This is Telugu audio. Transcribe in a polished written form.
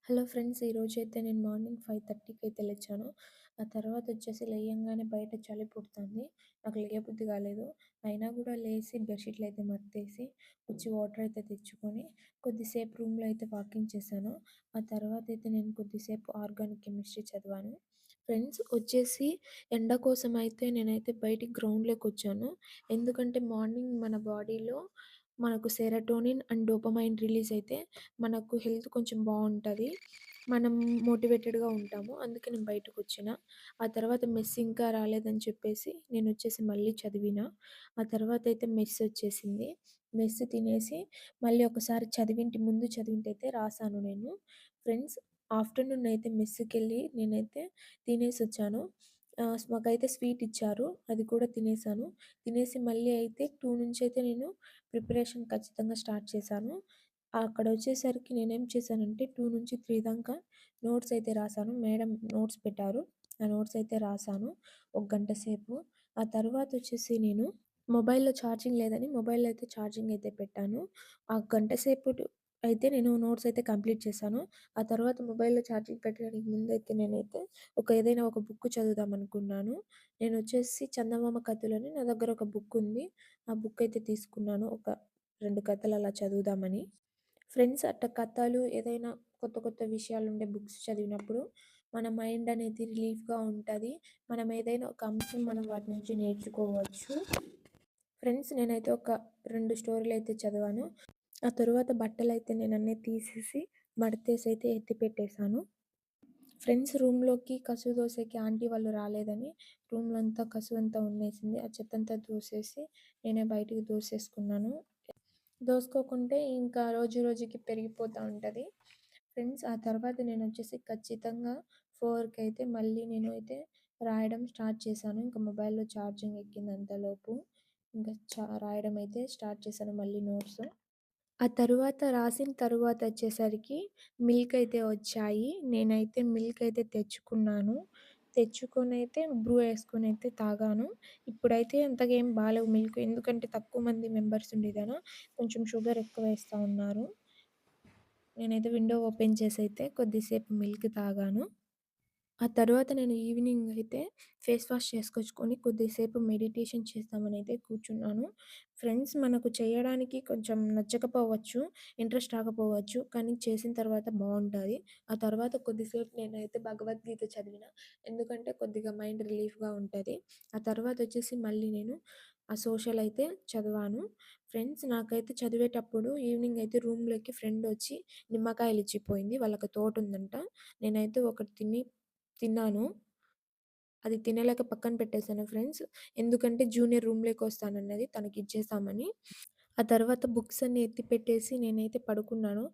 హలో ఫ్రెండ్స్, ఈరోజైతే నేను మార్నింగ్ 5:30కి అయితే లేచాను. ఆ తర్వాత వచ్చేసి లేయంగానే బయట చలి పుడుతుంది. నాకు లేయబుద్ధి కాలేదు. అయినా కూడా లేసి బెడ్‌షీట్లు అయితే మడతేసి, వచ్చి వాటర్ అయితే తెచ్చుకొని, కొద్దిసేపు రూమ్‌లో అయితే వాకింగ్ చేశాను. ఆ తర్వాత అయితే నేను కొద్దిసేపు ఆర్గానిక్ కెమిస్ట్రీ చదివాను. ఫ్రెండ్స్ వచ్చేసి ఎండ కోసం అయితే నేనైతే బయటికి గ్రౌండ్‌లోకొచ్చాను. ఎందుకంటే మార్నింగ్ మన బాడీలో మనకు సెరటోనిన్ అండ్ డోపమైన్ రిలీజ్ అయితే మనకు హెల్త్ కొంచెం బావుంటది. మనం మోటివేటెడ్‌గా ఉంటాము. అందుకే నేను బయటకొచ్చిన. ఆ తర్వాత మెస్ ఇంకా రాలేదని చెప్పేసి నేనొచ్చేసి మళ్ళీ చదివిన. ఆ తర్వాతయితే మెస్సొచ్చేసింది. మెస్ తినేసి మళ్ళీ ఒకసారి ముందు చదివింటైతే రాసాను నేను. ఫ్రెండ్స్, ఆఫ్టర్‌నూన్ అయితే మెస్‌కెళ్ళి నేనైతే తినేసొచ్చాను. మాకైతే స్వీట్ ఇచ్చారు. అది కూడా తినేసాను. తినేసి మళ్ళీ అయితే 2 నుంచయితే నేను ప్రిపరేషన్ ఖచ్చితంగా స్టార్ట్ చేశాను. అక్కడొచ్చేసరికి నేనేం చేశానంటే 2-3 దాకా నోట్స్ అయితే రాసాను. మేడం నోట్స్ పెట్టారు. ఆ నోట్స్ అయితే రాసాను ఒక గంట సేపు. ఆ తర్వాతొచ్చేసి నేను మొబైల్‌లో ఛార్జింగ్ లేదని మొబైల్‌లో అయితే ఛార్జింగ్ అయితే పెట్టాను. ఆ గంట సేపటి అయితే నేను నోట్స్ అయితే కంప్లీట్ చేశాను. ఆ తర్వాత మొబైల్‌లో ఛార్జింగ్ పెట్టడానికి ముందైతే నేనైతే ఏదైనా ఒక బుక్ చదువుదామనుకున్నాను. నేనొచ్చేసి చందమామ కథలని నా దగ్గర ఒక బుక్ ఉంది. ఆ బుక్ అయితే తీసుకున్నాను. ఒక 2 కథలు అలా చదువుదామని. ఫ్రెండ్స్, అట్ట కథలు ఏదైనా కొత్త కొత్త విషయాలుండే బుక్స్ చదివినప్పుడు మన మైండ్ అనేది రిలీఫ్‌గా ఉంటది. మనం ఏదైనా ఒక అంశం మనం వాటి నుంచి నేర్చుకోవచ్చు. ఫ్రెండ్స్, నేనైతే ఒక 2 స్టోరీలయితే చదివాను. ఆ తరువాత బట్టలైతే నేనన్నీ తీసేసి మడతేసైతే ఎత్తి పెట్టేశాను. ఫ్రెండ్స్, రూమ్‌లోకి కసువు దోసేకి ఆంటీ వాళ్ళు రాలేదని రూమ్‌లో అంతా కసువంతా ఉన్నేసింది. ఆ చెత్తంతా దూసేసి నేనే బయటికి దూసేసుకున్నాను. దోసుకోకుంటే ఇంకా రోజు రోజుకి పెరిగిపోతా ఉంటది. ఫ్రెండ్స్, ఆ తర్వాత నేనొచ్చేసి ఖచ్చితంగా 4కైతే మళ్ళీ నేను అయితే రాయడం స్టార్ట్ చేశాను. ఇంక మొబైల్‌లో ఛార్జింగ్ ఎక్కింది అంతలోపు. ఇంక రాయడం అయితే స్టార్ట్ చేశాను మళ్ళీ నోట్స్. ఆ తరువాత రాసిన తరువాతొచ్చేసరికి మిల్క్ అయితే వచ్చాయి. నేనైతే మిల్క్ అయితే తెచ్చుకున్నాను. తెచ్చుకొనైతే బ్రూ యేసుకొనైతే తాగాను. ఇప్పుడైతే అంతగా ఏం బాలేవు మిల్క్. ఎందుకంటే తక్కువ మంది మెంబర్స్ ఉండేదాన కొంచెం షుగర్ ఎక్కువేస్తా ఉన్నారు. నేనైతే విండో ఓపెన్ చేసైతే కొద్దిసేపు మిల్క్ తాగాను. ఆ తర్వాత నేను ఈవినింగ్ అయితే ఫేస్ వాష్ చేసుకొచ్చుకొని కొద్దిసేపు మెడిటేషన్ చేద్దామనైతే కూర్చున్నాను. ఫ్రెండ్స్, మనకు చేయడానికి కొంచెం నచ్చకపోవచ్చు, ఇంట్రెస్ట్ రాకపోవచ్చు. కానీ చేసిన తర్వాత బావుంటది. ఆ తర్వాత కొద్దిసేపు నేనైతే భగవద్గీత చదివిన. ఎందుకంటే కొద్దిగా మైండ్ రిలీఫ్‌గా ఉంటది. ఆ తర్వాతొచ్చేసి మళ్ళీ నేను ఆ సోషల్ అయితే చదివాను. ఫ్రెండ్స్, నాకైతే చదివేటప్పుడు ఈవినింగ్ అయితే రూమ్‌లోకి ఫ్రెండొచ్చి నిమ్మకాయలిచ్చిపోయింది. వాళ్ళకి తోటుందంట. నేనైతే ఒకటి తిన్నాను. అది తినలేక పక్కన పెట్టేసాను ఫ్రెండ్స్. ఎందుకంటే జూనియర్ రూమ్‌లోకొస్తానన్నది తనకిచ్చేసామని. ఆ తర్వాత బుక్స్ అన్నీ ఎత్తి పెట్టేసి నేనైతే పడుకున్నాను.